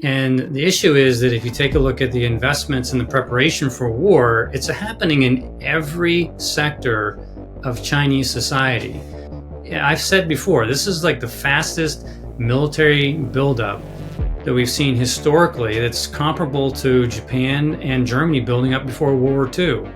And the issue is that if you take a look at the investments and the preparation for war, it's happening in every sector of Chinese society. I've said before, this is like the fastest military buildup that we've seen historically that's comparable to Japan and Germany building up before World War II.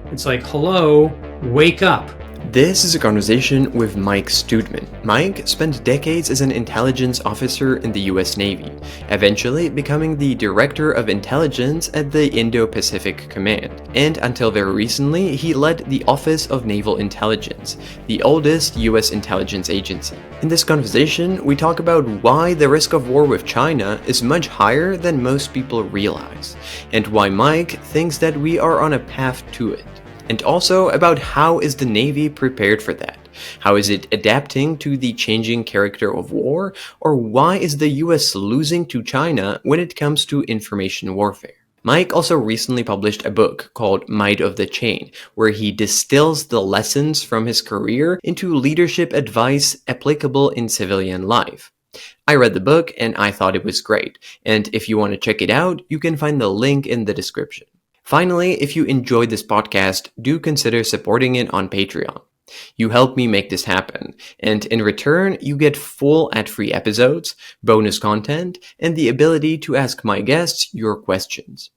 It's like, hello, wake up. This is a conversation with Mike Studeman. Mike spent decades as an intelligence officer in the US Navy, eventually becoming the Director of Intelligence at the Indo-Pacific Command. And until very recently, he led the Office of Naval Intelligence, the oldest US intelligence agency. In this conversation, we talk about why the risk of war with China is much higher than most people realize, and why Mike thinks that we are on a path to it. And also about how is the Navy prepared for that? How is it adapting to the changing character of war? Or why is the US losing to China when it comes to information warfare? Mike also recently published a book called Might of the Chain, where he distills the lessons from his career into leadership advice applicable in civilian life. I read the book and I thought it was great, and if you want to check it out, you can find the link in the description. Finally, if you enjoyed this podcast, do consider supporting it on Patreon. You help me make this happen, and in return, you get full ad-free episodes, bonus content, and the ability to ask my guests your questions.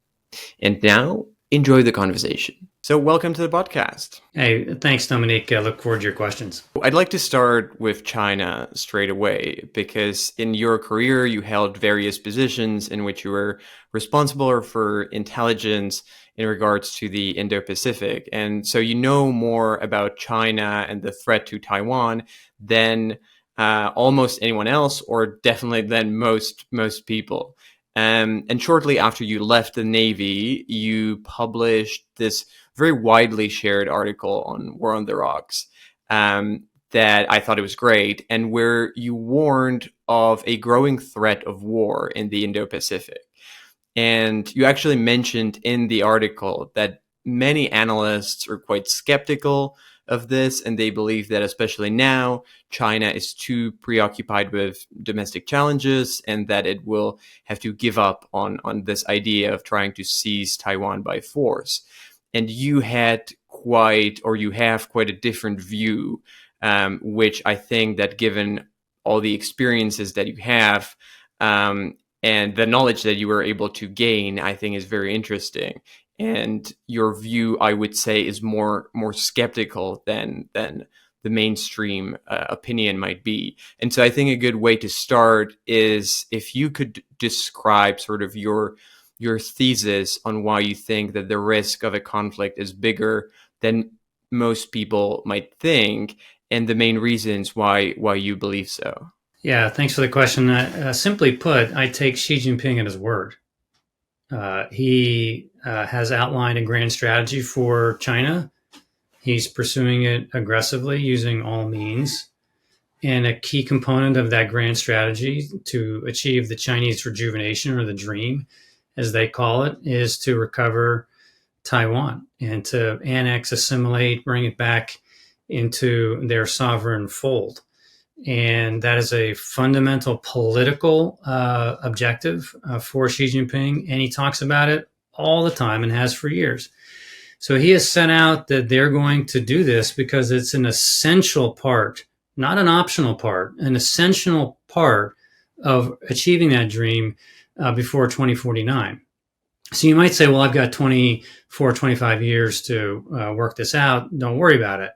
And now, enjoy the conversation. So welcome to the podcast. Hey, thanks, Dominique. I look forward to your questions. I'd like to start with China straight away, because in your career, you held various positions in which you were responsible for intelligence in regards to the Indo-Pacific. And so you know more about China and the threat to Taiwan than almost anyone else, or definitely than most people. And shortly after you left the Navy, you published this very widely shared article on War on the Rocks that I thought it was great, and where you warned of a growing threat of war in the Indo-Pacific. And you actually mentioned in the article that many analysts are quite skeptical of this, and they believe that especially now, China is too preoccupied with domestic challenges and that it will have to give up on this idea of trying to seize Taiwan by force. And you have quite a different view, which I think that given all the experiences that you have, and the knowledge that you were able to gain, I think is very interesting. And your view, I would say, is more skeptical than the mainstream opinion might be. And so I think a good way to start is if you could describe sort of your thesis on why you think that the risk of a conflict is bigger than most people might think, and the main reasons why you believe so. Yeah, thanks for the question. Simply put, I take Xi Jinping at his word. He has outlined a grand strategy for China. He's pursuing it aggressively using all means. And a key component of that grand strategy to achieve the Chinese rejuvenation, or the dream, as they call it, is to recover Taiwan and to annex, assimilate, bring it back into their sovereign fold. And that is a fundamental political objective for Xi Jinping. And he talks about it all the time and has for years. So he has set out that they're going to do this because it's an essential part, not an optional part, an essential part of achieving that dream before 2049. So you might say, well, I've got 24, 25 years to work this out. Don't worry about it.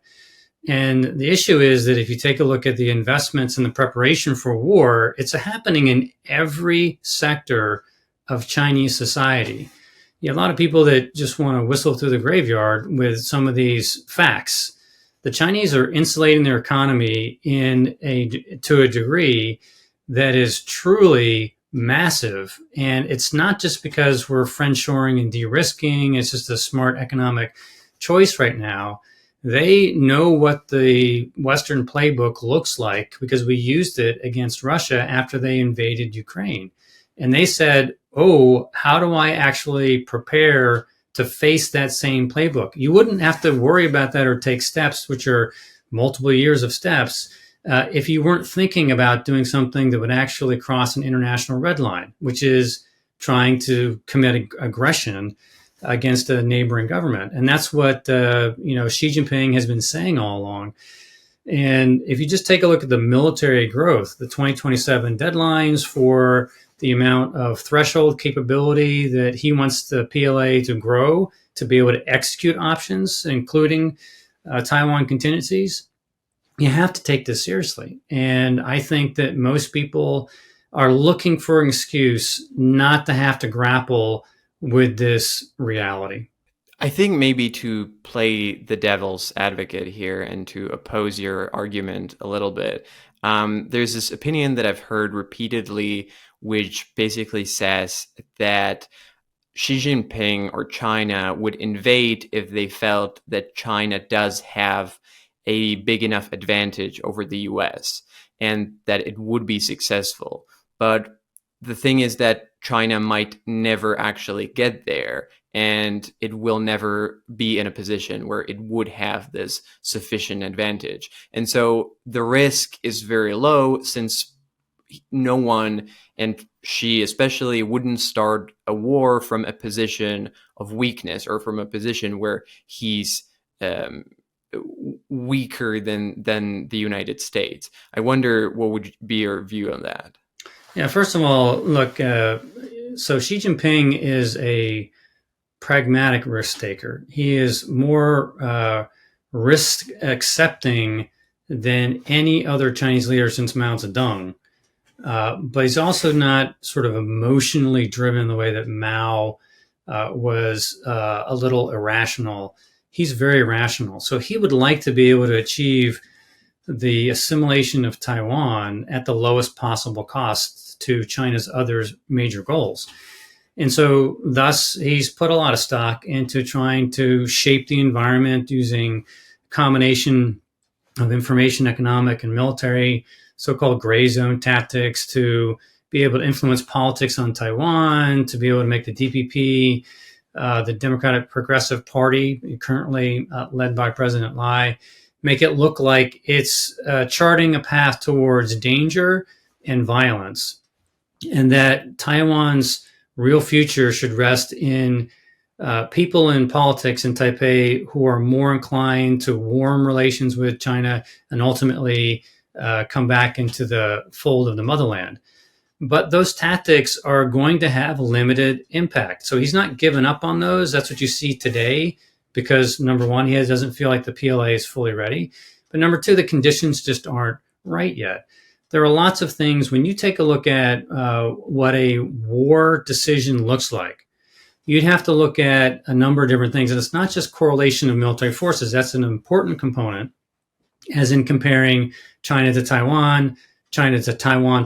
And the issue is that if you take a look at the investments and the preparation for war, it's happening in every sector of Chinese society. You have a lot of people that just want to whistle through the graveyard with some of these facts. The Chinese are insulating their economy to a degree that is truly massive. And it's not just because we're friendshoring and de-risking. It's just a smart economic choice right now. They know what the Western playbook looks like because we used it against Russia after they invaded Ukraine. And they said, oh, how do I actually prepare to face that same playbook? You wouldn't have to worry about that or take steps, which are multiple years of steps, if you weren't thinking about doing something that would actually cross an international red line, which is trying to commit aggression against a neighboring government. And that's what Xi Jinping has been saying all along. And if you just take a look at the military growth, the 2027 deadlines for the amount of threshold capability that he wants the PLA to grow to be able to execute options, including Taiwan contingencies, you have to take this seriously. And I think that most people are looking for an excuse not to have to grapple with this reality. I think maybe to play the devil's advocate here and to oppose your argument a little bit, there's this opinion that I've heard repeatedly, which basically says that Xi Jinping or China would invade if they felt that China does have a big enough advantage over the US and that it would be successful. But the thing is that China might never actually get there, and it will never be in a position where it would have this sufficient advantage. And so the risk is very low, since no one, and Xi especially, wouldn't start a war from a position of weakness or from a position where he's weaker than the United States. I wonder what would be your view on that? Yeah, first of all, look, so Xi Jinping is a pragmatic risk taker. He is more risk accepting than any other Chinese leader since Mao Zedong. But he's also not sort of emotionally driven the way that Mao was a little irrational. He's very rational. So he would like to be able to achieve the assimilation of Taiwan at the lowest possible cost to China's other major goals. And so thus he's put a lot of stock into trying to shape the environment using a combination of information, economic, and military, so-called gray zone tactics to be able to influence politics on Taiwan, to be able to make the DPP, the Democratic Progressive Party, currently led by President Lai, make it look like it's charting a path towards danger and violence, and that Taiwan's real future should rest in people in politics in Taipei who are more inclined to warm relations with China and ultimately come back into the fold of the motherland. But those tactics are going to have limited impact. So he's not given up on those. That's what you see today, because number one, he doesn't feel like the PLA is fully ready. But number two, the conditions just aren't right yet. There are lots of things when you take a look at what a war decision looks like. You'd have to look at a number of different things. And it's not just correlation of military forces. That's an important component, as in comparing China to Taiwan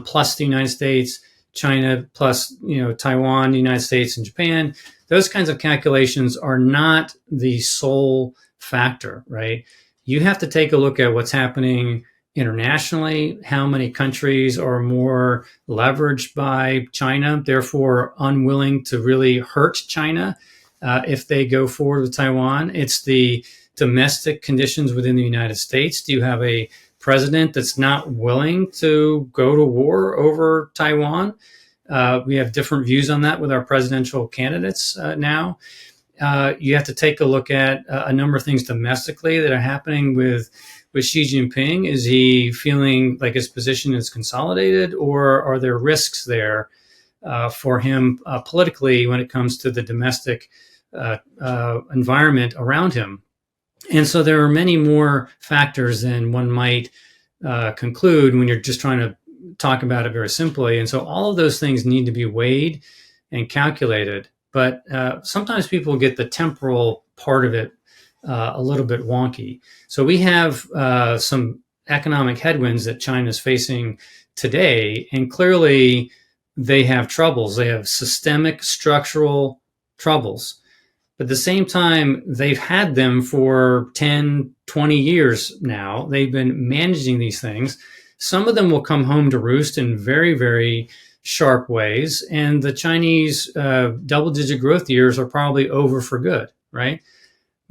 plus the United States, China plus Taiwan, the United States, and Japan. Those kinds of calculations are not the sole factor, right? You have to take a look at what's happening internationally, how many countries are more leveraged by China, therefore unwilling to really hurt China if they go forward with Taiwan. It's the domestic conditions within the United States. Do you have a president that's not willing to go to war over Taiwan? We have different views on that with our presidential candidates now. You have to take a look at a number of things domestically that are happening with Xi Jinping. Is he feeling like his position is consolidated, or are there risks there for him politically when it comes to the domestic environment around him? And so there are many more factors than one might conclude when you're just trying to talk about it very simply. And so all of those things need to be weighed and calculated. But sometimes people get the temporal part of it a little bit wonky. So we have some economic headwinds that China's facing today, and clearly they have troubles. They have systemic structural troubles. But at the same time, they've had them for 10, 20 years now. They've been managing these things. Some of them will come home to roost in very, very sharp ways. And the Chinese double-digit growth years are probably over for good, right?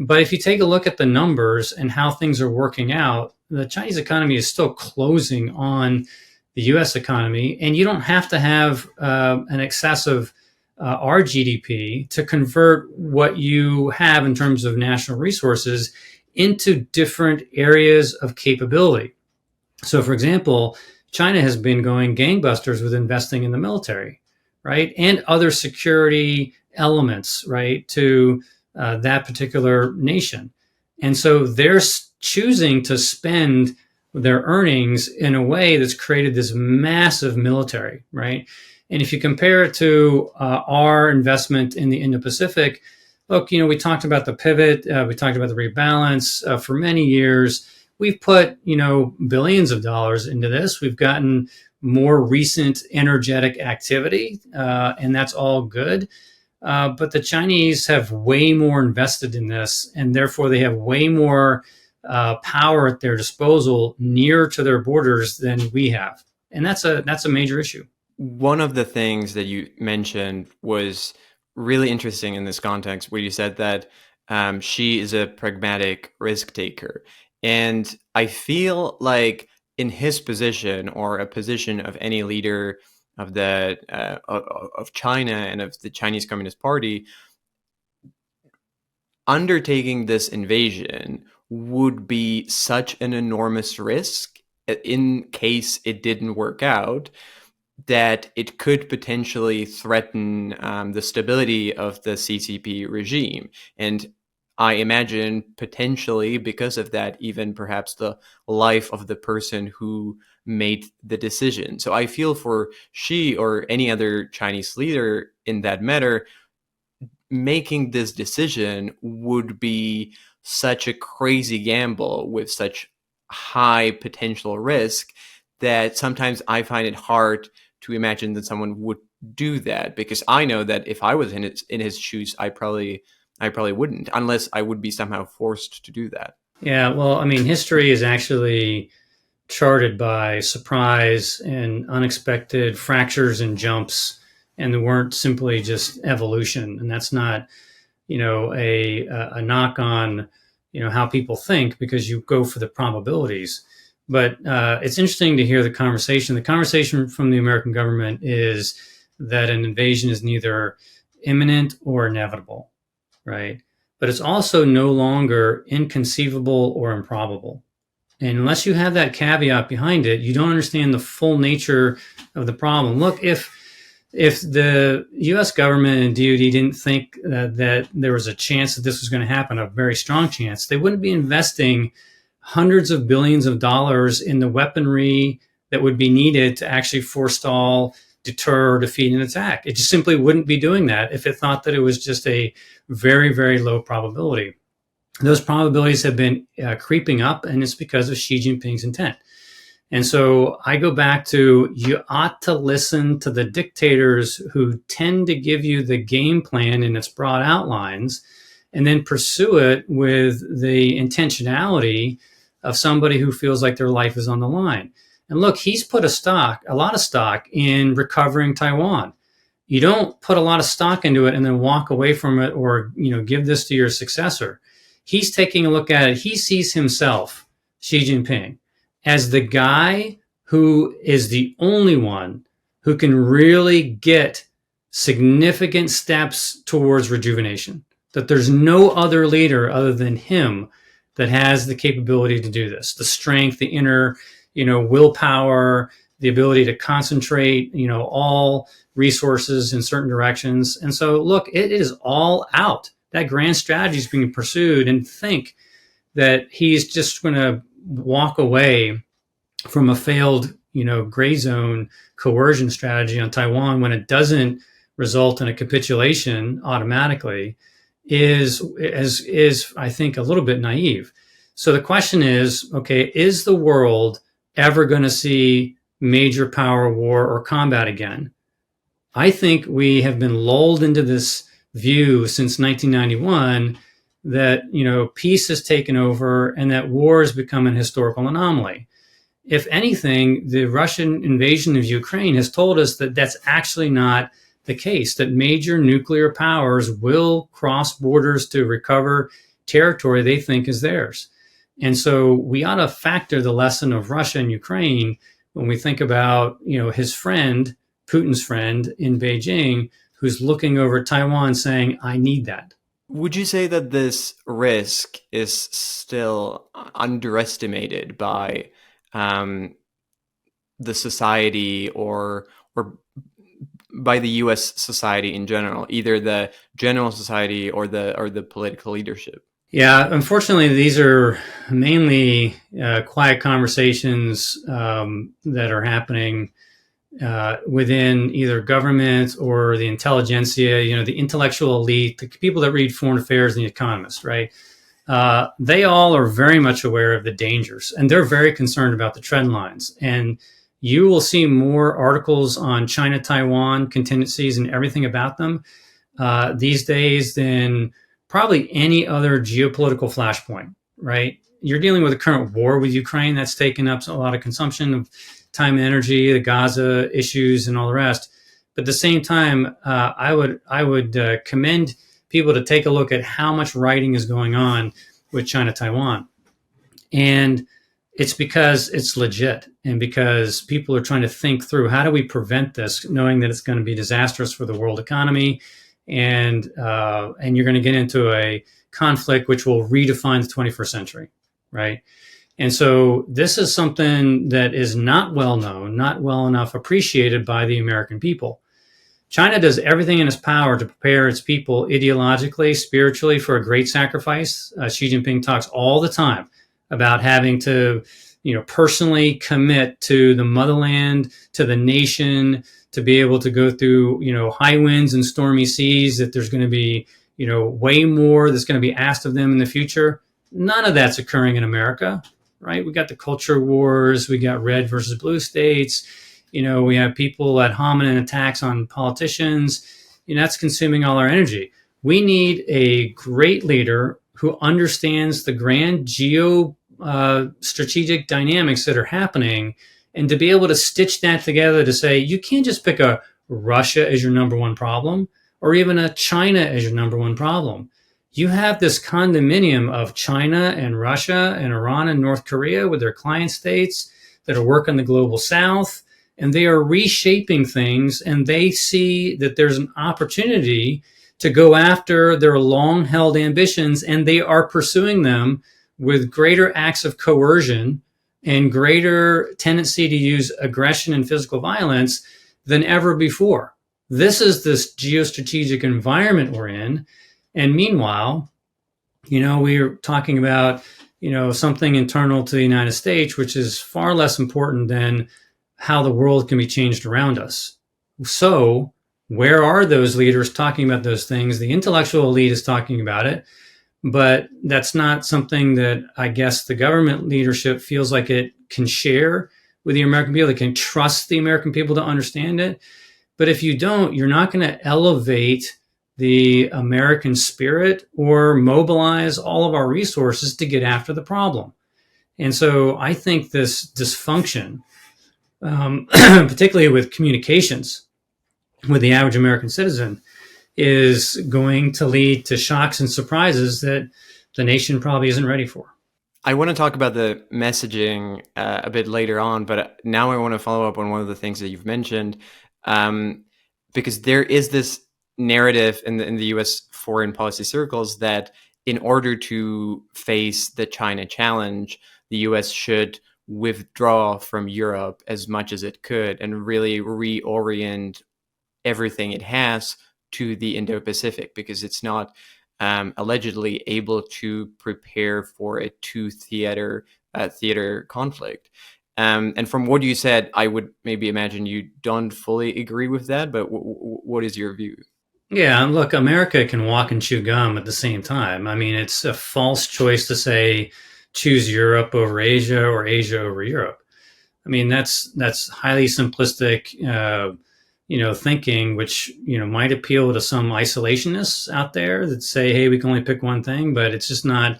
But if you take a look at the numbers and how things are working out, the Chinese economy is still closing on the US economy. And you don't have to have an excess of our GDP to convert what you have in terms of national resources into different areas of capability. So, for example, China has been going gangbusters with investing in the military, right? And other security elements, right, to that particular nation. And so they're choosing to spend their earnings in a way that's created this massive military, right? And if you compare it to our investment in the Indo-Pacific, look, we talked about the pivot, we talked about the rebalance for many years. We've put, billions of dollars into this. We've gotten more recent energetic activity, and that's all good. But the Chinese have way more invested in this, and therefore they have way more power at their disposal near to their borders than we have, and that's a major issue. One of the things that you mentioned was really interesting in this context, where you said that Xi is a pragmatic risk taker. And I feel like in his position, or a position of any leader of of China and of the Chinese Communist Party, undertaking this invasion would be such an enormous risk in case it didn't work out, that it could potentially threaten the stability of the CCP regime. And I imagine potentially, because of that, even perhaps the life of the person who made the decision. So I feel for Xi or any other Chinese leader in that matter, making this decision would be such a crazy gamble with such high potential risk that sometimes I find it hard to imagine that someone would do that, because I know that if I was in his shoes, I probably wouldn't, unless I would be somehow forced to do that. Yeah, well, I mean, history is actually charted by surprise and unexpected fractures and jumps, and they weren't simply just evolution. And that's not, a knock on, how people think, because you go for the probabilities. But it's interesting to hear the conversation. The conversation from the American government is that an invasion is neither imminent or inevitable, right? But it's also no longer inconceivable or improbable. And unless you have that caveat behind it, you don't understand the full nature of the problem. Look, if the U.S. government and DoD didn't think that there was a chance that this was going to happen, a very strong chance, they wouldn't be investing hundreds of billions of dollars in the weaponry that would be needed to actually forestall, deter, or defeat an attack. It just simply wouldn't be doing that if it thought that it was just a very, very low probability. Those probabilities have been creeping up, and it's because of Xi Jinping's intent. And so I go back to, you ought to listen to the dictators who tend to give you the game plan in its broad outlines, and then pursue it with the intentionality of somebody who feels like their life is on the line. And look, he's put a lot of stock in recovering Taiwan. You don't put a lot of stock into it and then walk away from it, or, give this to your successor. He's taking a look at it. He sees himself, Xi Jinping, as the guy who is the only one who can really get significant steps towards rejuvenation. That there's no other leader other than him that has the capability to do this. The strength, the inner, willpower, the ability to concentrate, all resources in certain directions. And so, look, it is all out. That grand strategy is being pursued, and think that he's just going to walk away from a failed, gray zone coercion strategy on Taiwan when it doesn't result in a capitulation automatically is I think a little bit naive. So the question is, okay, is the world ever going to see major power war or combat again? I think we have been lulled into this view since 1991 that, peace has taken over and that war has become an historical anomaly. If anything, the Russian invasion of Ukraine has told us that that's actually not the case, that major nuclear powers will cross borders to recover territory they think is theirs. And so we ought to factor the lesson of Russia and Ukraine when we think about, his friend, Putin's friend in Beijing, who's looking over Taiwan saying, I need that. Would you say that this risk is still underestimated by the society or by the U.S. society in general, either the general society or the political leadership? Yeah, unfortunately, these are mainly quiet conversations that are happening within either government or the intelligentsia, the intellectual elite, the people that read foreign affairs and the economists, right? They all are very much aware of the dangers, and they're very concerned about the trend lines. And you will see more articles on China, Taiwan, contingencies, and everything about them these days than probably any other geopolitical flashpoint, right? You're dealing with a current war with Ukraine that's taken up a lot of consumption of time and energy, the Gaza issues, and all the rest. But at the same time, I would commend people to take a look at how much writing is going on with China, Taiwan. And it's because it's legit and because people are trying to think through how do we prevent this, knowing that it's going to be disastrous for the world economy. And you're going to get into a conflict which will redefine the 21st century, right? And so this is something that is not well known, not well enough appreciated by the American people. China does everything in its power to prepare its people ideologically, spiritually for a great sacrifice. Xi Jinping talks all the time about having to, personally commit to the motherland, to the nation, to be able to go through, high winds and stormy seas, that there's going to be, way more that's going to be asked of them in the future. None of that's occurring in America, right? We got the culture wars, we got red versus blue states, we have people ad hominem attacks on politicians. That's consuming all our energy. We need a great leader who understands the grand strategic dynamics that are happening, and to be able to stitch that together to say, you can't just pick a Russia as your number one problem or even a China as your number one problem. You have this condominium of China and Russia and Iran and North Korea with their client states that are working the global south, and they are reshaping things, and they see that there's an opportunity to go after their long-held ambitions, and they are pursuing them with greater acts of coercion and greater tendency to use aggression and physical violence than ever before. This is this geostrategic environment we're in. And meanwhile, we're talking about, something internal to the United States, which is far less important than how the world can be changed around us. So where are those leaders talking about those things? The intellectual elite is talking about it, but that's not something that I guess the government leadership feels like it can share with the American people. They can trust the American people to understand it. But if you don't, you're not going to elevate the American spirit or mobilize all of our resources to get after the problem. And so I think this dysfunction, particularly with communications with the average American citizen, is going to lead to shocks and surprises that the nation probably isn't ready for. I want to talk about the messaging a bit later on, but now I want to follow up on one of the things that you've mentioned, because there is this narrative in the U.S. foreign policy circles that in order to face the China challenge, the U.S. should withdraw from Europe as much as it could and really reorient everything it has to the Indo-Pacific, because it's not allegedly able to prepare for a two-theater conflict. And from what you said, I would maybe imagine you don't fully agree with that, but what is your view? Yeah, look, America can walk and chew gum at the same time. I mean, it's a false choice to say choose Europe over Asia or Asia over Europe. I mean, that's highly simplistic, thinking, which, might appeal to some isolationists out there that say, hey, we can only pick one thing, but it's just not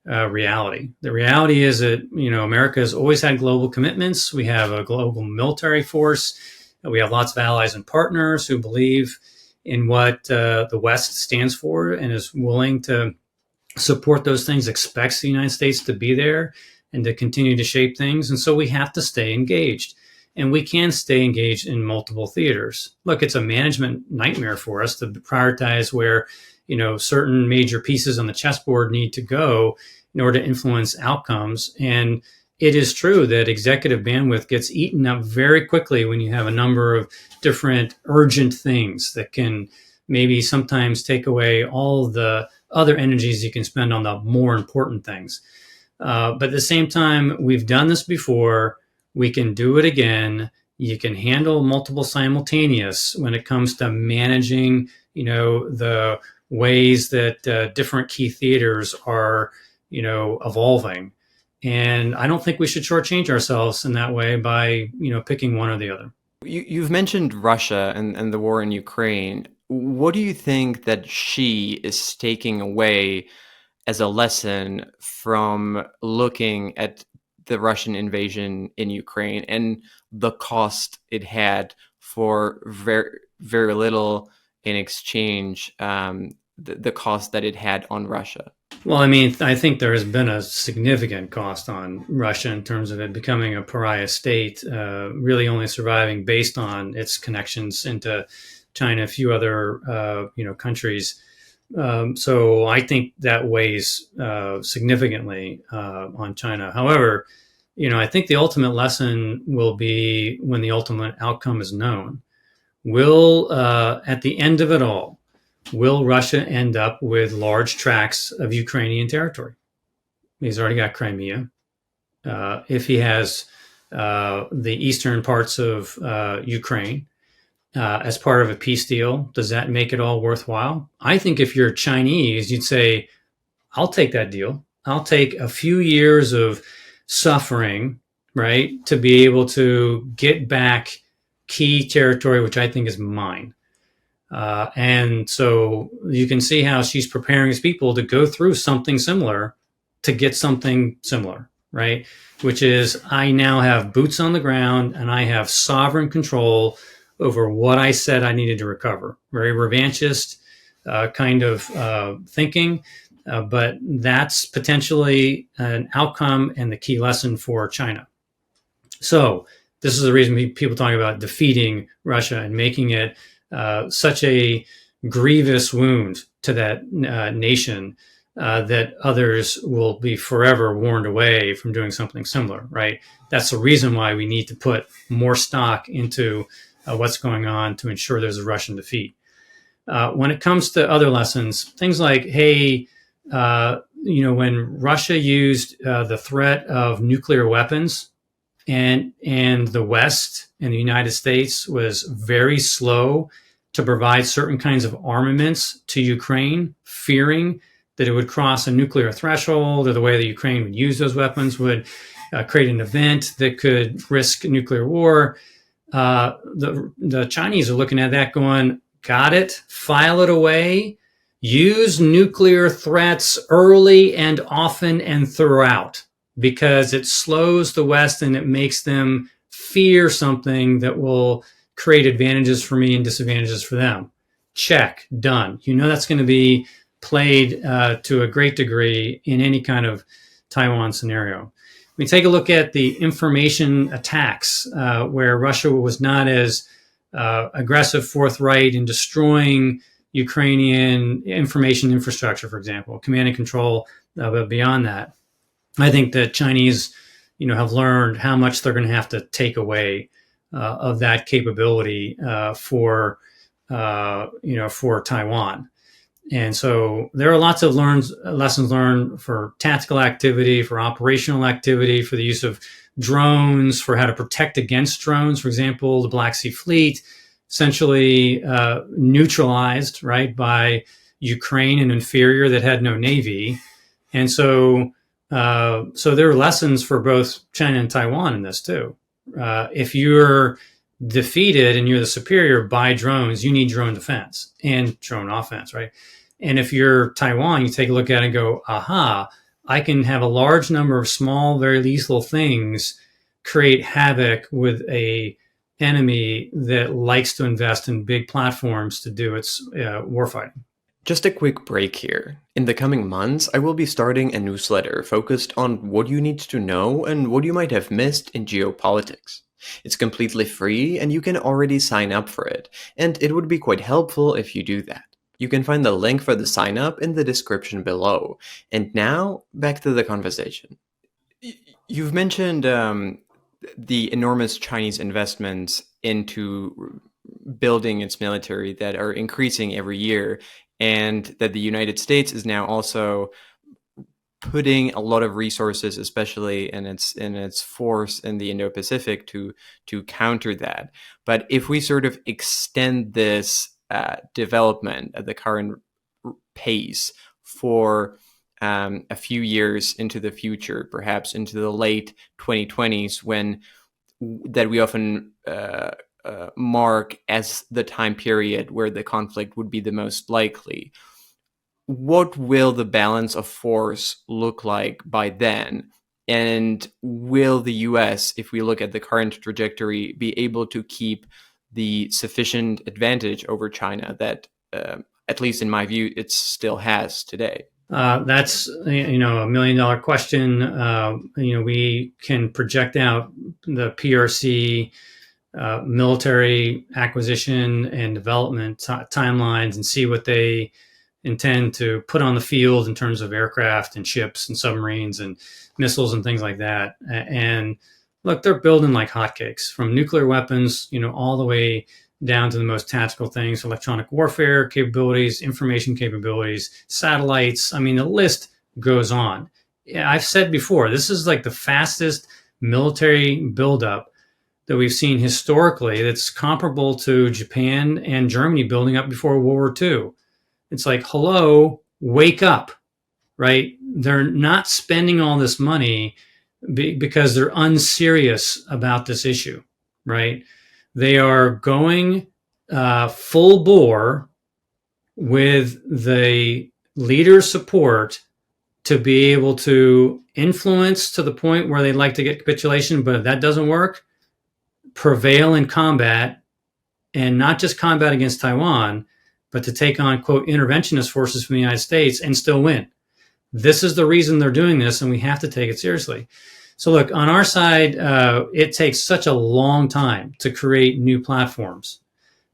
reality. The reality is that, America has always had global commitments. We have a global military force. We have lots of allies and partners who believe in what the West stands for and is willing to support those things, expects the United States to be there and to continue to shape things. And so we have to stay engaged. And we can stay engaged in multiple theaters. Look, it's a management nightmare for us to prioritize where, certain major pieces on the chessboard need to go in order to influence outcomes. And it is true that executive bandwidth gets eaten up very quickly when you have a number of different urgent things that can maybe sometimes take away all the other energies you can spend on the more important things. But at the same time, we've done this before. We can do it again. You can handle multiple simultaneous when it comes to managing, the ways that different key theaters are, evolving. And I don't think we should shortchange ourselves in that way by, picking one or the other. You've mentioned Russia and the war in Ukraine. What do you think that Xi is taking away as a lesson from looking at the Russian invasion in Ukraine and the cost it had for very, very little in exchange, the cost that it had on Russia? Well, I mean, I think there has been a significant cost on Russia in terms of it becoming a pariah state, really only surviving based on its connections into China, a few other, countries. So I think that weighs significantly on China. However, I think the ultimate lesson will be when the ultimate outcome is known. Will, at the end of it all, will Russia end up with large tracts of Ukrainian territory? He's already got Crimea. If he has the eastern parts of Ukraine as part of a peace deal, does that make it all worthwhile? I think if you're Chinese, you'd say, I'll take that deal. I'll take a few years of suffering, right, to be able to get back key territory, which I think is mine. And so you can see how she's preparing his people to go through something similar to get something similar, right? Which is, I now have boots on the ground and I have sovereign control over what I said I needed to recover. Very revanchist kind of thinking, but that's potentially an outcome and the key lesson for China. So this is the reason people talk about defeating Russia and making it such a grievous wound to that nation that others will be forever warned away from doing something similar, right? That's the reason why we need to put more stock into what's going on to ensure there's a Russian defeat. When it comes to other lessons, things like, hey, when Russia used the threat of nuclear weapons and the West and the United States was very slow to provide certain kinds of armaments to Ukraine, fearing that it would cross a nuclear threshold, or the way that Ukraine would use those weapons would create an event that could risk nuclear war. The Chinese are looking at that going, got it, file it away, use nuclear threats early and often and throughout, because it slows the West and it makes them fear something that will create advantages for me and disadvantages for them. Check, done. That's going to be played to a great degree in any kind of Taiwan scenario. We take a look at the information attacks, where Russia was not as aggressive, forthright in destroying Ukrainian information infrastructure, for example, command and control. But beyond that, I think the Chinese, have learned how much they're going to have to take away of that capability for Taiwan. And so there are lots of lessons learned for tactical activity, for operational activity, for the use of drones, for how to protect against drones. For example, the Black Sea Fleet essentially neutralized, right, by Ukraine, an inferior that had no navy. And so there are lessons for both China and Taiwan in this too. If you're defeated and you're the superior by drones, you need drone defense and drone offense, right? And if you're Taiwan, you take a look at it and go, aha, I can have a large number of small, very lethal things create havoc with a enemy that likes to invest in big platforms to do its warfighting. Just a quick break here. In the coming months, I will be starting a newsletter focused on what you need to know and what you might have missed in geopolitics. It's completely free and you can already sign up for it, and it would be quite helpful if you do that. You can find the link for the sign up in the description below. And now, back to the conversation. You've mentioned the enormous Chinese investments into building its military that are increasing every year, and that the United States is now also putting a lot of resources, especially in its force in the Indo-Pacific, to counter that. But if we sort of extend this development at the current pace for a few years into the future, perhaps into the late 2020s, when that we often mark as the time period where the conflict would be the most likely. What will the balance of force look like by then? And will the US, if we look at the current trajectory, be able to keep the sufficient advantage over China that, at least in my view, it still has today? That's $1 million question. We can project out the PRC military acquisition and development timelines and see what they intend to put on the field in terms of aircraft and ships and submarines and missiles and things like that. And look, they're building like hotcakes, from nuclear weapons, all the way down to the most tactical things: electronic warfare capabilities, information capabilities, satellites. I mean, the list goes on. Yeah, I've said before, this is like the fastest military buildup that we've seen historically, that's comparable to Japan and Germany building up before World War II. It's like, hello, wake up, right? They're not spending all this money because they're unserious about this issue, right? They are going full bore with the leader's support to be able to influence to the point where they'd like to get capitulation. But if that doesn't work, prevail in combat, and not just combat against Taiwan, but to take on, quote, interventionist forces from the United States and still win. This is the reason they're doing this, and we have to take it seriously. So look, on our side, it takes such a long time to create new platforms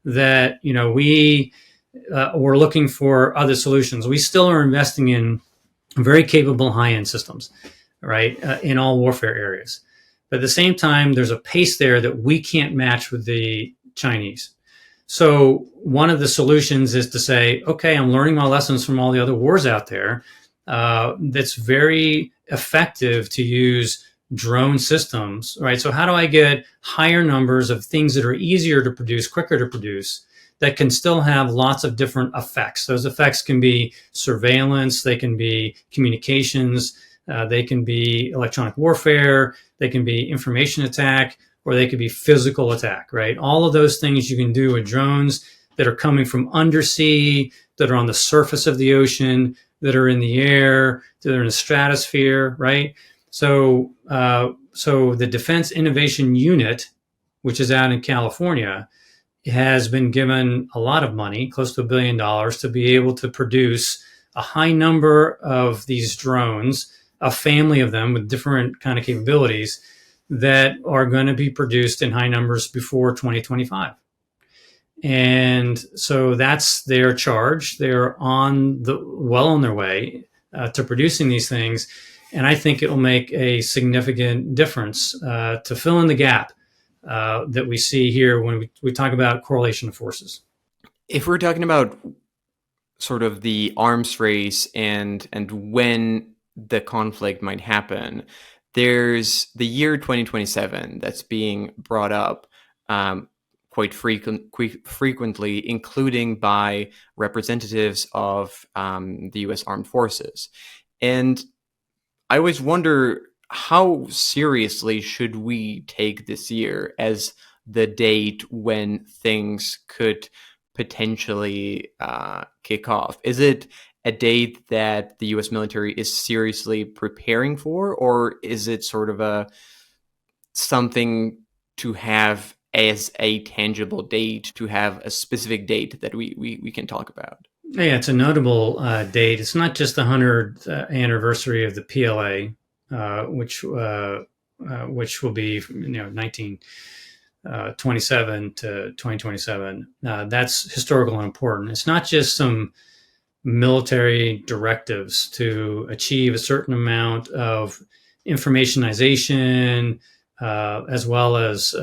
that, we're looking for other solutions. We still are investing in very capable high-end systems, right, in all warfare areas. But at the same time, there's a pace there that we can't match with the Chinese. So one of the solutions is to say, okay, I'm learning my lessons from all the other wars out there. That's very effective to use drone systems, right? So how do I get higher numbers of things that are easier to produce, quicker to produce, that can still have lots of different effects? Those effects can be surveillance, they can be communications, they can be electronic warfare, they can be information attack, or they could be physical attack, right? All of those things you can do with drones that are coming from undersea, that are on the surface of the ocean, that are in the air, that are in the stratosphere, right? So the Defense Innovation Unit, which is out in California, has been given a lot of money, close to $1 billion, to be able to produce a high number of these drones, a family of them with different kind of capabilities, that are going to be produced in high numbers before 2025. And so that's their charge. They're well on their way to producing these things. And I think it will make a significant difference to fill in the gap that we see here when we talk about correlation of forces. If we're talking about sort of the arms race and when the conflict might happen, there's the year 2027 that's being brought up quite frequently, including by representatives of the U.S. Armed Forces. And I always wonder, how seriously should we take this year as the date when things could potentially kick off? Is it a date that the U.S. military is seriously preparing for, or is it sort of something to have as a tangible date, to have a specific date that we can talk about? Yeah, it's a notable date. It's not just the 100th anniversary of the PLA, which will be 1927 to 2027. That's historical and important. It's not just some military directives to achieve a certain amount of informationization, as well as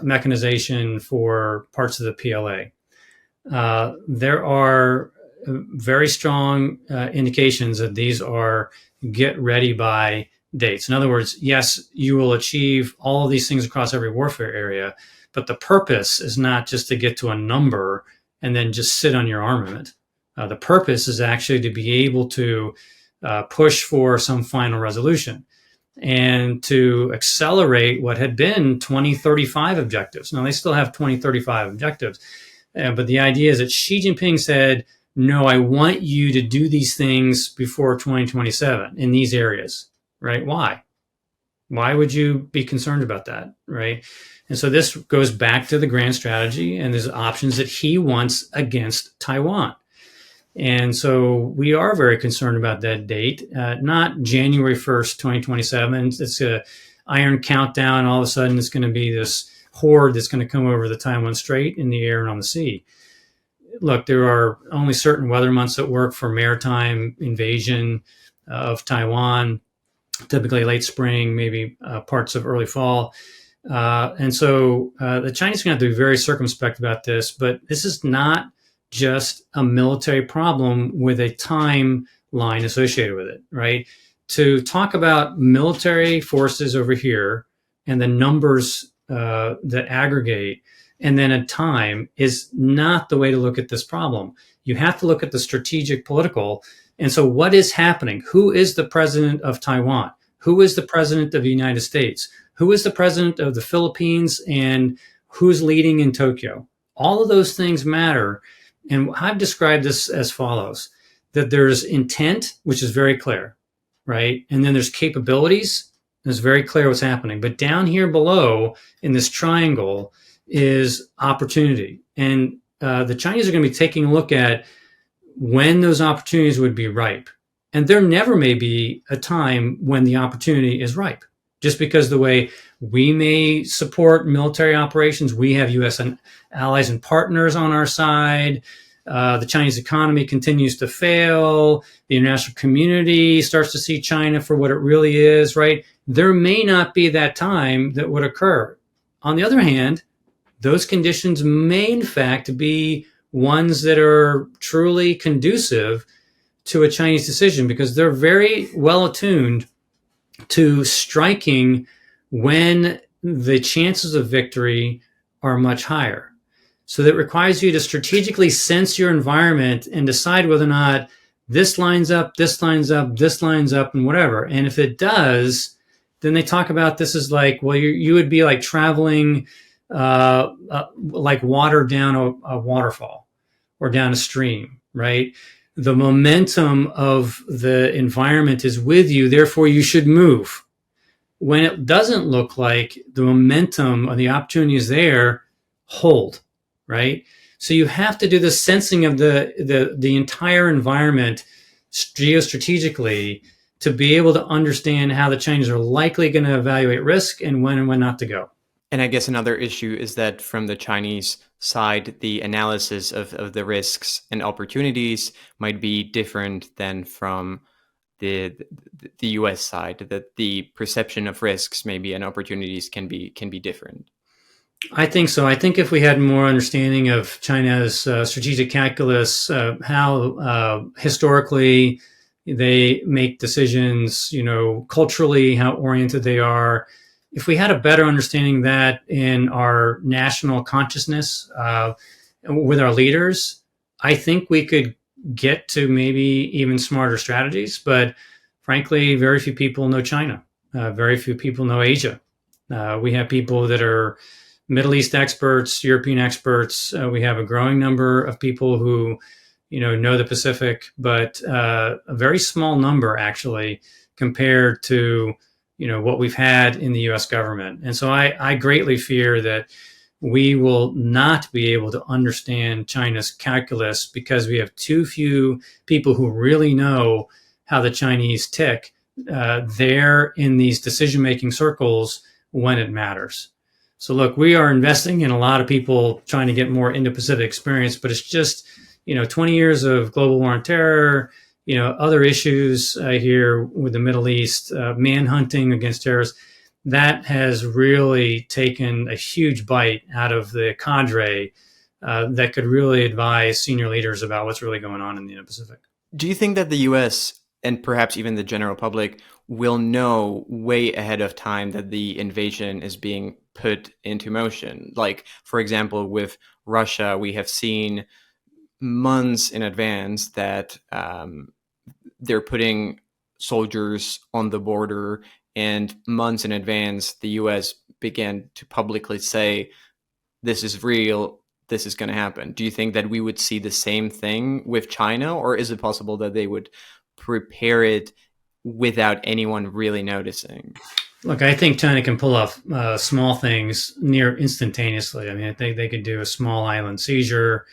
mechanization for parts of the PLA. There are very strong indications that these are get ready by dates. In other words, yes, you will achieve all of these things across every warfare area, but the purpose is not just to get to a number and then just sit on your armament. The purpose is actually to be able to push for some final resolution and to accelerate what had been 2035 objectives. Now, they still have 2035 objectives, but the idea is that Xi Jinping said, no, I want you to do these things before 2027 in these areas, right? Why? Why would you be concerned about that, right? And so this goes back to the grand strategy and there's options that he wants against Taiwan. And so we are very concerned about that date, not January 1st, 2027. It's a iron countdown. All of a sudden, it's going to be this horde that's going to come over the Taiwan Strait in the air and on the sea. Look, there are only certain weather months that work for maritime invasion of Taiwan, typically late spring, maybe parts of early fall. And so the Chinese are going to have to be very circumspect about this, but this is not just a military problem with a timeline associated with it, right? To talk about military forces over here and the numbers that aggregate and then a time is not the way to look at this problem. You have to look at the strategic political. And so what is happening? Who is the president of Taiwan? Who is the president of the United States? Who is the president of the Philippines? And who's leading in Tokyo? All of those things matter. And I've described this as follows, that there's intent, which is very clear, right? And then there's capabilities. It's very clear what's happening. But down here below in this triangle is opportunity. And the Chinese are going to be taking a look at when those opportunities would be ripe. And there never may be a time when the opportunity is ripe. Just because the way we may support military operations, we have U.S. allies and partners on our side. The Chinese economy continues to fail. The international community starts to see China for what it really is, right? There may not be that time that would occur. On the other hand, those conditions may in fact be ones that are truly conducive to a Chinese decision because they're very well attuned to striking when the chances of victory are much higher. So that requires you to strategically sense your environment and decide whether or not this lines up, this lines up, this lines up, and whatever. And if it does, then they talk about this as like, well, you would be like traveling like water down a waterfall or down a stream, right? The momentum of the environment is with you, therefore you should move. When it doesn't look like the momentum or the opportunity is there, hold, right? So you have to do the sensing of the entire environment geostrategically to be able to understand how the Chinese are likely going to evaluate risk and when not to go. And I guess another issue is that from the Chinese side, the analysis of the risks and opportunities might be different than from the U.S. side, that the perception of risks maybe and opportunities can be different. I think so. I think if we had more understanding of China's strategic calculus, how historically they make decisions, culturally, how oriented they are, if we had a better understanding of that in our national consciousness with our leaders, I think we could get to maybe even smarter strategies. But frankly, very few people know China. Very few people know Asia. We have people that are Middle East experts, European experts. We have a growing number of people who, know the Pacific, but a very small number actually compared to, what we've had in the U.S. government. And so I greatly fear that we will not be able to understand China's calculus because we have too few people who really know how the Chinese tick there in these decision making circles when it matters. So, look, we are investing in a lot of people trying to get more Indo-Pacific experience, but it's just, 20 years of global war on terror, other issues here with the Middle East, manhunting against terrorists. That has really taken a huge bite out of the cadre that could really advise senior leaders about what's really going on in the Indo-Pacific. Do you think that the US and perhaps even the general public will know way ahead of time that the invasion is being put into motion? Like, for example, with Russia, we have seen months in advance that they're putting soldiers on the border, and months in advance, the US began to publicly say, this is real, this is going to happen. Do you think that we would see the same thing with China, or is it possible that they would prepare it without anyone really noticing? Look, I think China can pull off small things near instantaneously. I mean, I think they could do a small island seizure,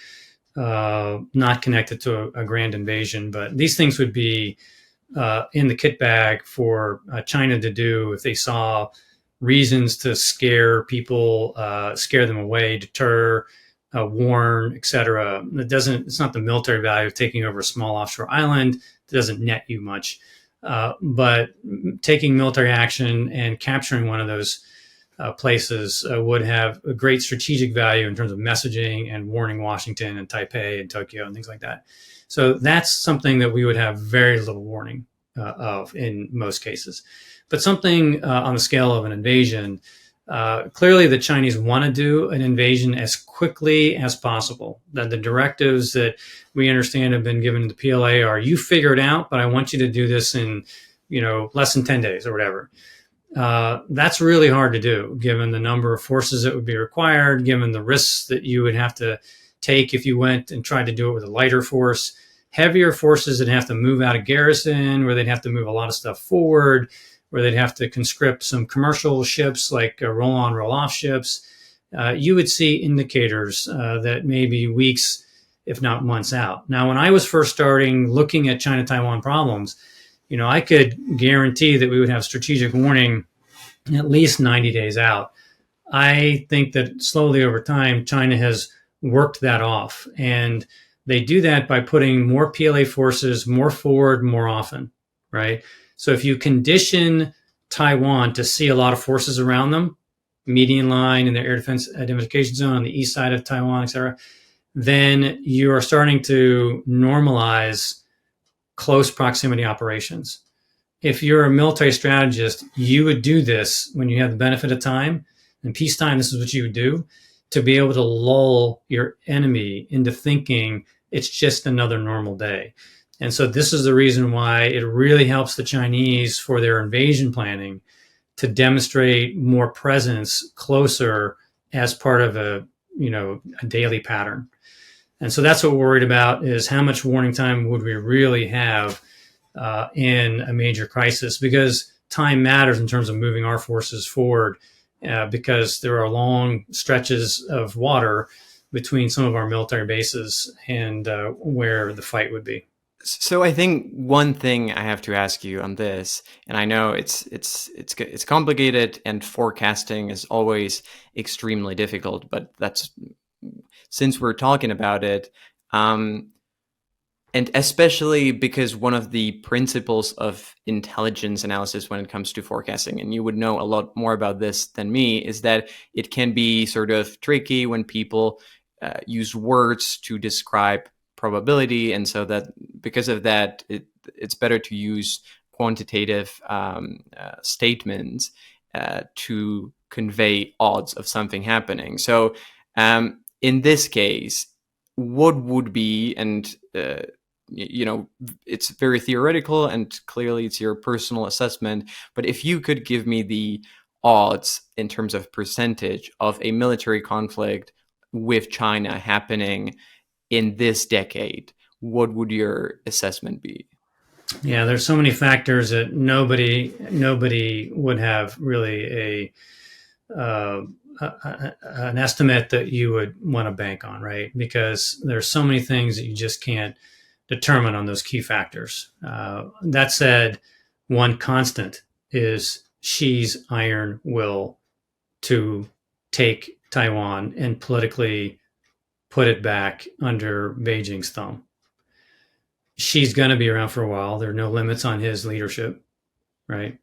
not connected to a grand invasion, but these things would be in the kit bag for China to do if they saw reasons to scare people, scare them away, deter, warn, etc. It's not the military value of taking over a small offshore island. It doesn't net you much. But taking military action and capturing one of those places would have a great strategic value in terms of messaging and warning Washington and Taipei and Tokyo and things like that. So that's something that we would have very little warning of in most cases. But something on the scale of an invasion, clearly the Chinese want to do an invasion as quickly as possible. That the directives that we understand have been given to the PLA are, you figure it out, but I want you to do this in, less than 10 days or whatever. That's really hard to do, given the number of forces that would be required, given the risks that you would have to take if you went and tried to do it with a lighter force. Heavier forces that have to move out of garrison, where they'd have to move a lot of stuff forward, where they'd have to conscript some commercial ships like roll-on, roll-off ships. You would see indicators that maybe weeks, if not months out. Now, when I was first starting looking at China-Taiwan problems, I could guarantee that we would have strategic warning at least 90 days out. I think that slowly over time, China has worked that off. And they do that by putting more PLA forces more forward more often, right? So if you condition Taiwan to see a lot of forces around them, median line in their air defense identification zone on the east side of Taiwan, et cetera, then you are starting to normalize close proximity operations. If you're a military strategist, you would do this when you have the benefit of time. In peacetime, this is what you would do to be able to lull your enemy into thinking it's just another normal day. And so this is the reason why it really helps the Chinese for their invasion planning to demonstrate more presence closer as part of a daily pattern. And so that's what we're worried about, is how much warning time would we really have in a major crisis, because time matters in terms of moving our forces forward, because there are long stretches of water between some of our military bases and where the fight would be. So I think one thing I have to ask you on this, and I know it's complicated and forecasting is always extremely difficult, but that's, since we're talking about it, and especially because one of the principles of intelligence analysis when it comes to forecasting, and you would know a lot more about this than me, is that it can be sort of tricky when people use words to describe probability, and so that because of that, it's better to use quantitative statements to convey odds of something happening. So in this case, what would be, and it's very theoretical and clearly it's your personal assessment, but if you could give me the odds in terms of percentage of a military conflict with China happening in this decade, what would your assessment be? Yeah, there's so many factors that nobody would have really an estimate that you would want to bank on, right? Because there's so many things that you just can't determine on those key factors. That said, one constant is Xi's iron will to take Taiwan and politically put it back under Beijing's thumb. Xi's going to be around for a while. There are no limits on his leadership, right?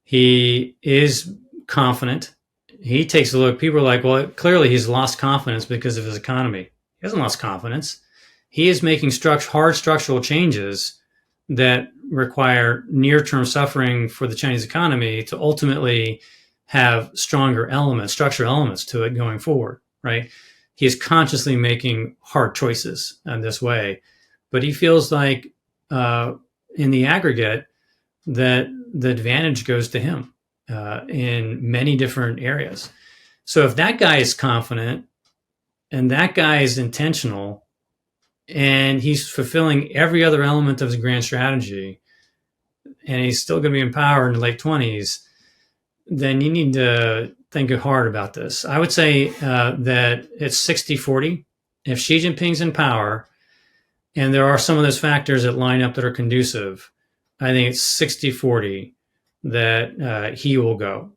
He is confident. He takes a look. People are like, well, clearly he's lost confidence because of his economy. He hasn't lost confidence. He is making hard structural changes that require near-term suffering for the Chinese economy to ultimately have stronger elements, structural elements to it going forward, right? He is consciously making hard choices in this way, but he feels like in the aggregate that the advantage goes to him in many different areas. So if that guy is confident and that guy is intentional and he's fulfilling every other element of his grand strategy and he's still going to be in power in the late 20s, then you need to think hard about this. I would say that it's 60-40. If Xi Jinping's in power and there are some of those factors that line up that are conducive, I think it's 60-40 that he will go.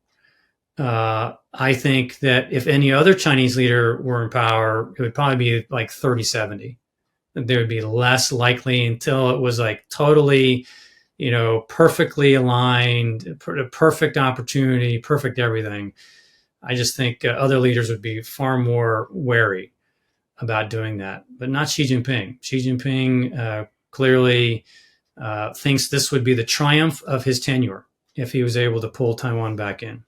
I think that if any other Chinese leader were in power, it would probably be like 30-70. There would be less likely until it was like totally, perfectly aligned, perfect opportunity, perfect everything. I just think other leaders would be far more wary about doing that, but not Xi Jinping. Xi Jinping clearly thinks this would be the triumph of his tenure if he was able to pull Taiwan back in.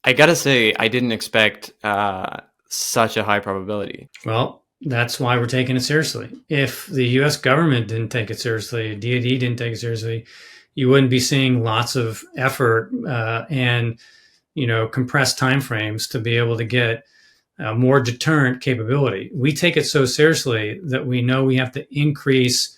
I gotta say, I didn't expect such a high probability. Well, that's why we're taking it seriously. If the U.S. government didn't take it seriously, DoD didn't take it seriously, you wouldn't be seeing lots of effort and compressed timeframes to be able to get more deterrent capability. We take it so seriously that we know we have to increase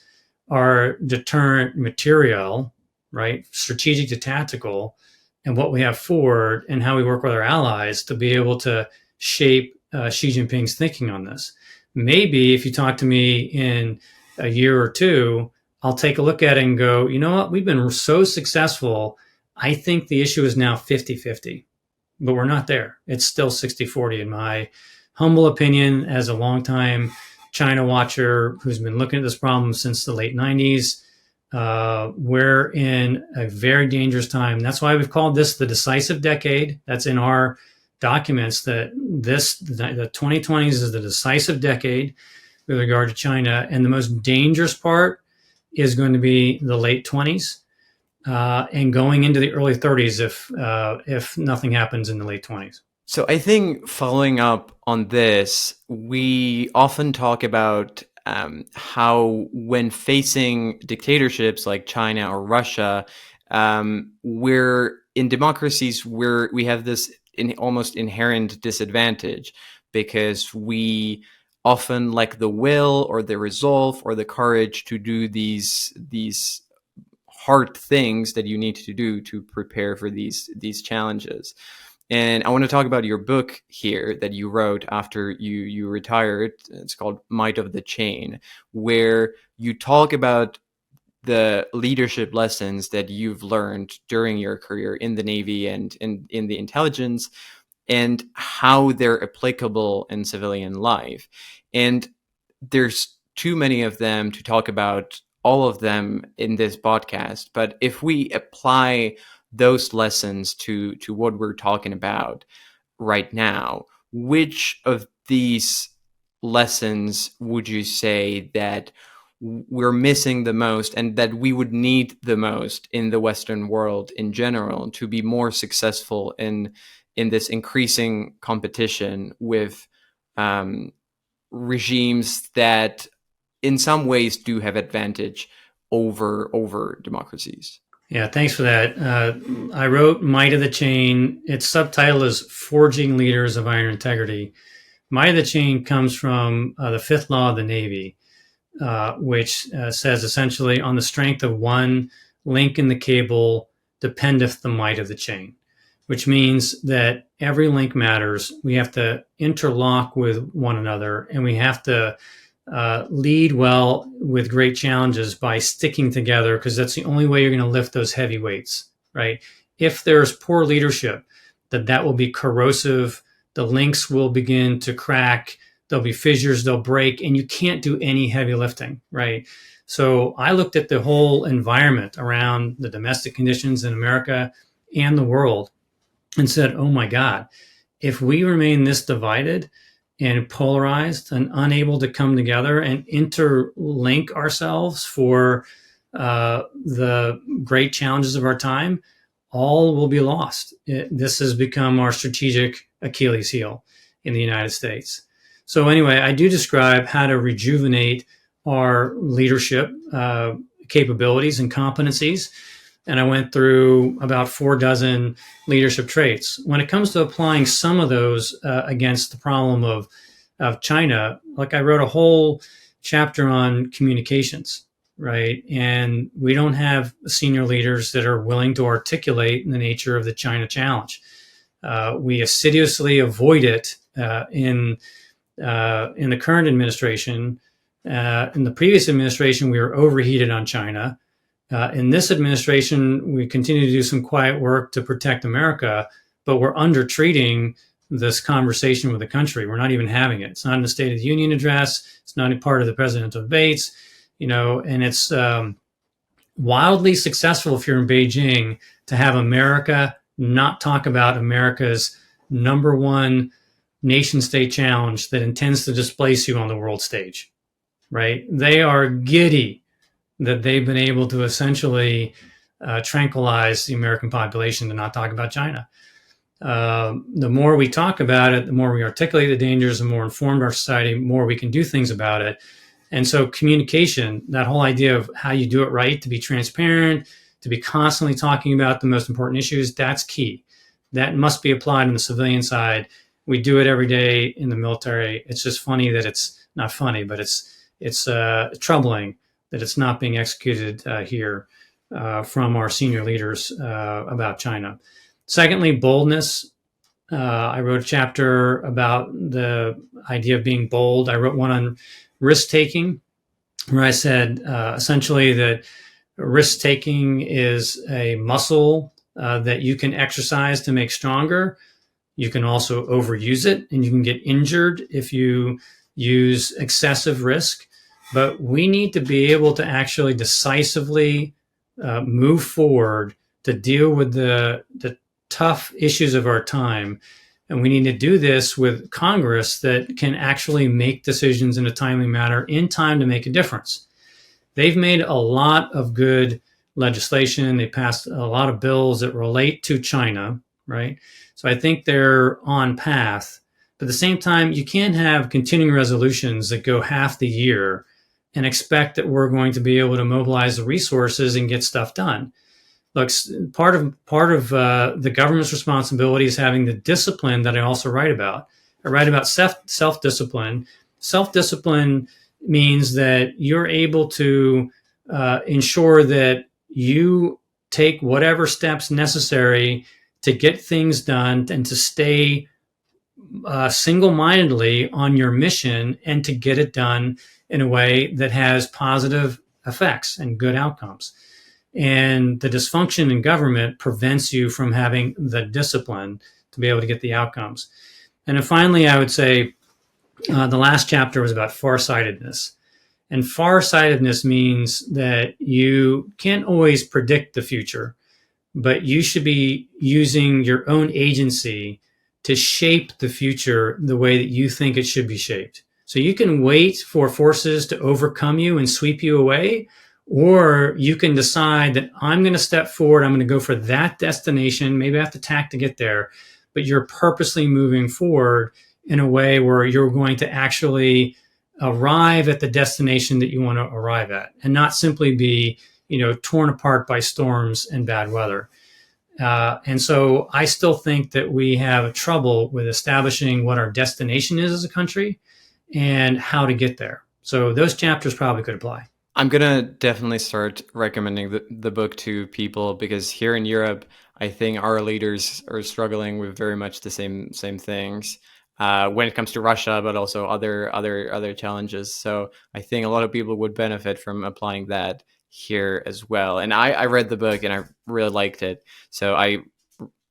our deterrent material, right? Strategic to tactical, and what we have forward and how we work with our allies to be able to shape Xi Jinping's thinking on this. Maybe if you talk to me in a year or two, I'll take a look at it and go, you know what? We've been so successful. I think the issue is now 50-50, but we're not there. It's still 60-40 in my humble opinion as a longtime China watcher who's been looking at this problem since the late 90s. We're in a very dangerous time. That's why we've called this the decisive decade. That's in our documents, that the 2020s is the decisive decade with regard to China. And the most dangerous part is going to be the late 20s and going into the early 30s if nothing happens in the late 20s. So I think following up on this, we often talk about how when facing dictatorships like China or Russia, we're in democracies where we have this almost inherent disadvantage because we often lack the will or the resolve or the courage to do these hard things that you need to do to prepare for these challenges. And I want to talk about your book here that you wrote after you retired. It's called Might of the Chain, where you talk about the leadership lessons that you've learned during your career in the Navy and in the intelligence and how they're applicable in civilian life. And there's too many of them to talk about all of them in this podcast. But if we apply those lessons to what we're talking about right now, which of these lessons would you say that we're missing the most and that we would need the most in the Western world in general to be more successful in this increasing competition with regimes that in some ways do have advantage over democracies? Yeah, thanks for that. I wrote Might of the Chain. Its subtitle is Forging Leaders of Iron Integrity. Might of the Chain comes from the fifth law of the Navy, which says essentially, on the strength of one link in the cable dependeth the might of the chain. which means that every link matters. We have to interlock with one another, and we have to lead well with great challenges by sticking together, because that's the only way you're going to lift those heavy weights, right? If there's poor leadership, that will be corrosive. The links will begin to crack. There'll be fissures, they'll break, and you can't do any heavy lifting, right? So I looked at the whole environment around the domestic conditions in America and the world and said, oh my God, if we remain this divided and polarized and unable to come together and interlink ourselves for the great challenges of our time, all will be lost. This has become our strategic Achilles heel in the United States. So anyway, I do describe how to rejuvenate our leadership capabilities and competencies. And I went through about 4 dozen leadership traits. When it comes to applying some of those against the problem of China, like I wrote a whole chapter on communications, right? And we don't have senior leaders that are willing to articulate the nature of the China challenge. We assiduously avoid it in the current administration. In the previous administration, we were overheated on China. In this administration, we continue to do some quiet work to protect America, but we're under-treating this conversation with the country. We're not even having it. It's not in the State of the Union address. It's not a part of the presidential debates, and it's wildly successful if you're in Beijing to have America not talk about America's number one nation state challenge that intends to displace you on the world stage, right? They are giddy that they've been able to essentially tranquilize the American population to not talk about China. The more we talk about it, the more we articulate the dangers, the more informed our society, the more we can do things about it. And so communication, that whole idea of how you do it right, to be transparent, to be constantly talking about the most important issues, that's key. That must be applied on the civilian side. We do it every day in the military. It's just funny that it's not funny, but it's troubling that it's not being executed here from our senior leaders about China. Secondly, boldness. I wrote a chapter about the idea of being bold. I wrote one on risk-taking, where I said essentially that risk-taking is a muscle that you can exercise to make stronger. You can also overuse it, and you can get injured if you use excessive risk. But we need to be able to actually decisively move forward to deal with the tough issues of our time. And we need to do this with Congress that can actually make decisions in a timely manner in time to make a difference. They've made a lot of good legislation. They passed a lot of bills that relate to China, right? So I think they're on path. But at the same time, you can't have continuing resolutions that go half the year and expect that we're going to be able to mobilize the resources and get stuff done. Look, part of the government's responsibility is having the discipline that I also write about. I write about self-discipline. Self-discipline means that you're able to ensure that you take whatever steps necessary to get things done and to stay single-mindedly on your mission and to get it done in a way that has positive effects and good outcomes. And the dysfunction in government prevents you from having the discipline to be able to get the outcomes. And then finally, I would say the last chapter was about farsightedness. And farsightedness means that you can't always predict the future, but you should be using your own agency to shape the future the way that you think it should be shaped. So you can wait for forces to overcome you and sweep you away, or you can decide that I'm going to step forward, I'm going to go for that destination, maybe I have to tack to get there, but you're purposely moving forward in a way where you're going to actually arrive at the destination that you want to arrive at and not simply be, torn apart by storms and bad weather. And so I still think that we have trouble with establishing what our destination is as a country and how to get there. So those chapters probably could apply. I'm gonna definitely start recommending the book to people, because here in Europe, I think our leaders are struggling with very much the same things when it comes to Russia, but also other challenges. So I think a lot of people would benefit from applying that here as well. And I read the book and I really liked it, so I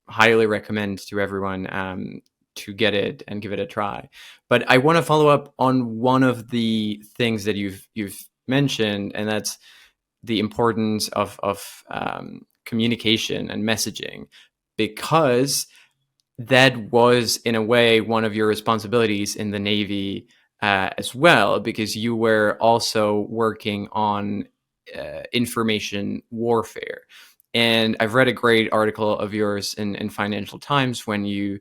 highly recommend to everyone to get it and give it a try. But I want to follow up on one of the things that you've mentioned, and that's the importance of communication and messaging, because that was in a way one of your responsibilities in the Navy as well, because you were also working on information warfare. And I've read a great article of yours in Financial Times when you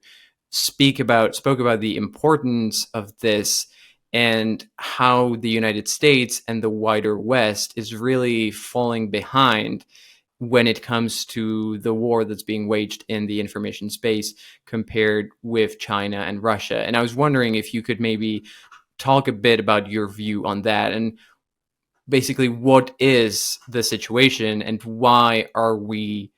spoke about the importance of this, and how the United States and the wider West is really falling behind when it comes to the war that's being waged in the information space compared with China and Russia. And I was wondering if you could maybe talk a bit about your view on that, and basically what is the situation and why are we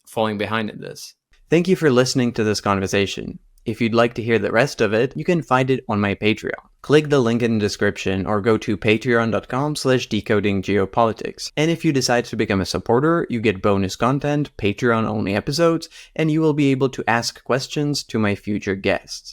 falling behind in this. Thank you for listening to this conversation. If you'd like to hear the rest of it, you can find it on my Patreon. Click the link in the description or go to patreon.com/decodinggeopolitics. And if you decide to become a supporter, you get bonus content, Patreon-only episodes, and you will be able to ask questions to my future guests.